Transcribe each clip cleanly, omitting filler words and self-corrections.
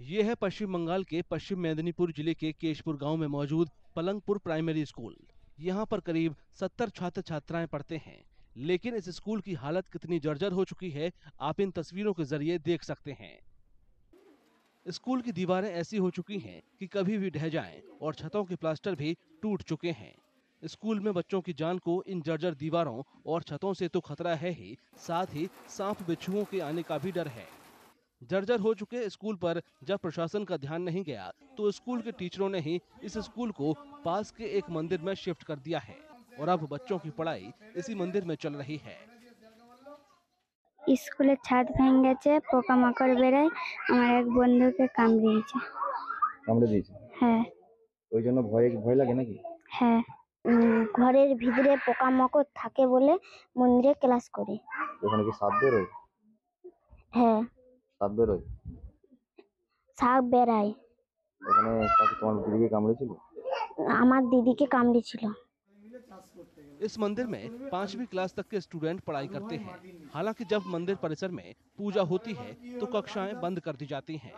ये है पश्चिम बंगाल के पश्चिम मेदिनीपुर जिले के केशपुर गांव में मौजूद पलंगपुर प्राइमरी स्कूल। यहाँ पर करीब 70 छात्र छात्राएं पढ़ते हैं, लेकिन इस स्कूल की हालत कितनी जर्जर हो चुकी है आप इन तस्वीरों के जरिए देख सकते हैं। स्कूल की दीवारें ऐसी हो चुकी हैं कि कभी भी ढह जाएं और छतों के प्लास्टर भी टूट चुके हैं। स्कूल में बच्चों की जान को इन जर्जर दीवारों और छतों से तो खतरा है ही, साथ ही सांप बिच्छुओं के आने का भी डर है। जर्जर हो चुके स्कूल पर जब प्रशासन का ध्यान नहीं गया तो स्कूल के टीचरों ने ही इस स्कूल को पास के एक मंदिर में शिफ्ट कर दिया है और अब बच्चों की पढ़ाई इसी मंदिर में चल रही है। স্কুলের ছাদ ভেঙে গেছে, পোকামাকড় বেরোয়, আমার এক বন্ধুকে কামড়িয়েছে। কামড়ে দিয়েছে? হ্যাঁ। ওই জন্য ভয় ভয় লাগে নাকি? হ্যাঁ, ঘরের ভিতরে পোকামাকড় থাকে বলে মন্দিরে ক্লাস করি। ওখানে কি সাপ বেরোয়? হ্যাঁ, সাপ বেরোয়? সাপ বেরায়। ওখানে তোমার দিদিকে কামড়েছিল? আমার দিদিকে কামড়েছিল। इस मंदिर में 5वीं क्लास तक के स्टूडेंट पढ़ाई करते हैं। हालांकि जब मंदिर परिसर में पूजा होती है तो कक्षाएं बंद कर दी जाती हैं।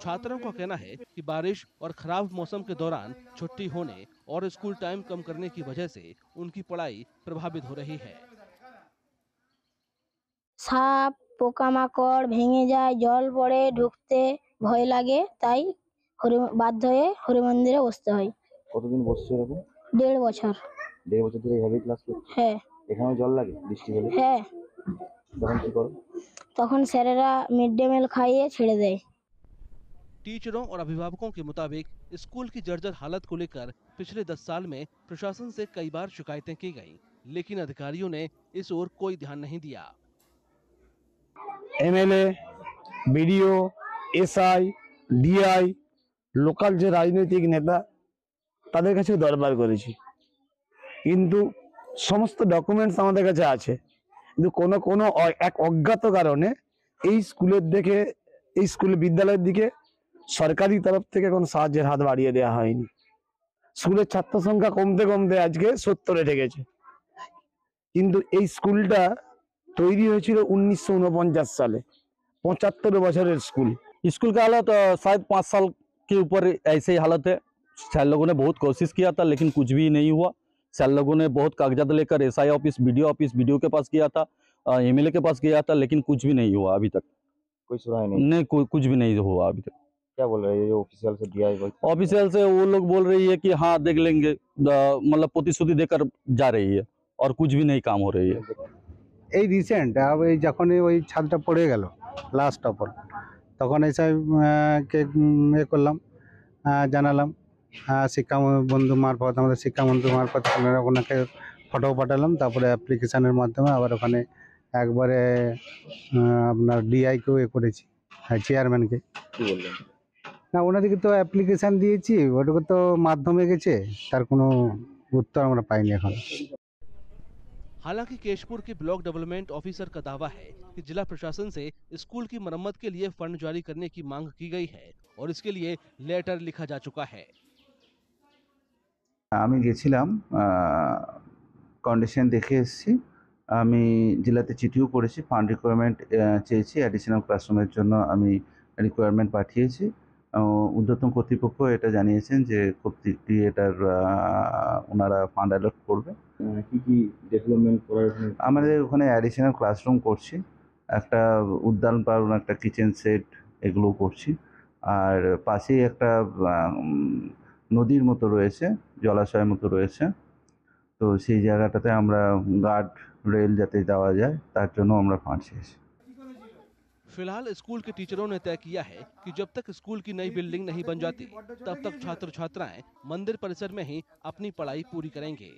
छात्रों का कहना है कि बारिश और खराब मौसम के दौरान छुट्टी होने और स्कूल टाइम कम करने की वजह से उनकी पढ़ाई प्रभावित हो रही है। সাপ পোকামাকড় ভেঙে যায়, জল পড়ে, ঢুকতে ভয় লাগে, তাই বাধ্য হয়ে হরি মন্দিরে বসতে হয়। কতদিন বসছো এরকম? 1.5 বছর। 1.5 বছর ধরে এইভাবেই ক্লাস করছো? হ্যাঁ। এখানেও জল লাগে বৃষ্টি হলে? হ্যাঁ। তখন কি করো? তখন স্যারেরা মিড ডে মিল খাইয়ে ছেড়ে দেয়। टीचरों और अभिभावकों के मुताबिक स्कूल की जर्जर हालत को लेकर पिछले 10 साल में प्रशासन से कई बार शिकायतें की गईं, लेकिन अधिकारियों ने इस ओर कोई ध्यान नहीं दिया। MLA, BDO, SI, DI, local যে রাজনৈতিক নেতা তাদের কাছে দরবার করেছি, কিন্তু সমস্ত ডকুমেন্টস আমাদের কাছে আছে, কিন্তু কোনো কোনো এক অজ্ঞাত কারণে এই স্কুলের দিকে, এই স্কুল বিদ্যালয়ের দিকে সরকারি তরফ থেকে কোনো সাহায্যের হাত বাড়িয়ে দেওয়া হয়নি। স্কুলের ছাত্র সংখ্যা কমতে কমতে আজকে 70-এ ঠেকেছে, কিন্তু এই স্কুলটা তৈরি হয়েছিল 1949 साले, 75 বছরের स्कूल। स्कूल का हालत शायद 5 साल के ऊपर ऐसे ही हालत है। सर लोगों ने बहुत कोशिश किया था लेकिन कुछ भी नहीं हुआ। सर लोगों ने बहुत कागजात लेकर एसआई ऑफिस, बीडीओ के पास किया था, एमएलए के पास किया था, लेकिन कुछ भी नहीं हुआ अभी तक। कोई सुराग नहीं? कुछ भी नहीं हुआ अभी तक। क्या बोल रहे हैं ये ऑफिशियल से? डीआई ऑफिशियल से वो लोग बोल रही है कि हाँ देख लेंगे, मतलब प्रतिश्रुति देकर जा रही है और कुछ भी नहीं काम हो रही है। এই রিসেন্ট এই যখন ওই ছাদটা পড়ে গেল লাস্ট অফ তখন এসে কে করলাম, জানালাম শিক্ষা বন্ধু মারফত, আমাদের শিক্ষা বন্ধু মারফত ওনাকে ফটো পাঠালাম, তারপরে অ্যাপ্লিকেশানের মাধ্যমে আবার ওখানে একবারে আপনার ডিআইকেও করেছি, চেয়ারম্যানকে। কি বললেন? না, ওনাদেরকে তো অ্যাপ্লিকেশান দিয়েছি, ওটাকে তো মাধ্যমে গেছে, তার কোনো উত্তর আমরা পাইনি এখন। हालांकि केशपुर के ब्लॉक डेवलपमेंट ऑफिसर का दावा है कि जिला प्रशासन से स्कूल की मरम्मत के लिए फंड जारी करने की मांग की गई है और इसके लिए लेटर लिखा जा चुका है। আমি গেছিলাম, কন্ডিশন দেখে এসেছি, আমি জেলাতে চিঠিও করেছি, ফান্ড রিকোয়ারমেন্ট চেয়েছি, অ্যাডিশনাল ক্লাসরুমের জন্য আমি রিকোয়ারমেন্ট পাঠিয়েছি। ঊর্ধ্বতন কর্তৃপক্ষ এটা জানিয়েছেন যে কর্তৃপক্ষ এটার ওনারা ফান্ড অ্যালট করবে। কি কি ডেভেলপমেন্ট করার? আমাদের ওখানে অ্যাডিশনাল ক্লাসরুম করছি, একটা উদ্যান পার্ক, একটা কিচেন সেট, এগুলো করছি, আর পাশেই একটা নদীর মতো রয়েছে, জলাশয়ের মতো রয়েছে, তো সেই জায়গাটাতে আমরা গার্ড রেল যাতে দেওয়া যায় তার জন্য আমরা ফান্ড চেয়েছি। फिलहाल स्कूल के टीचरों ने तय किया है कि जब तक स्कूल की नई बिल्डिंग नहीं बन जाती तब तक छात्र छात्राएं मंदिर परिसर में ही अपनी पढ़ाई पूरी करेंगे।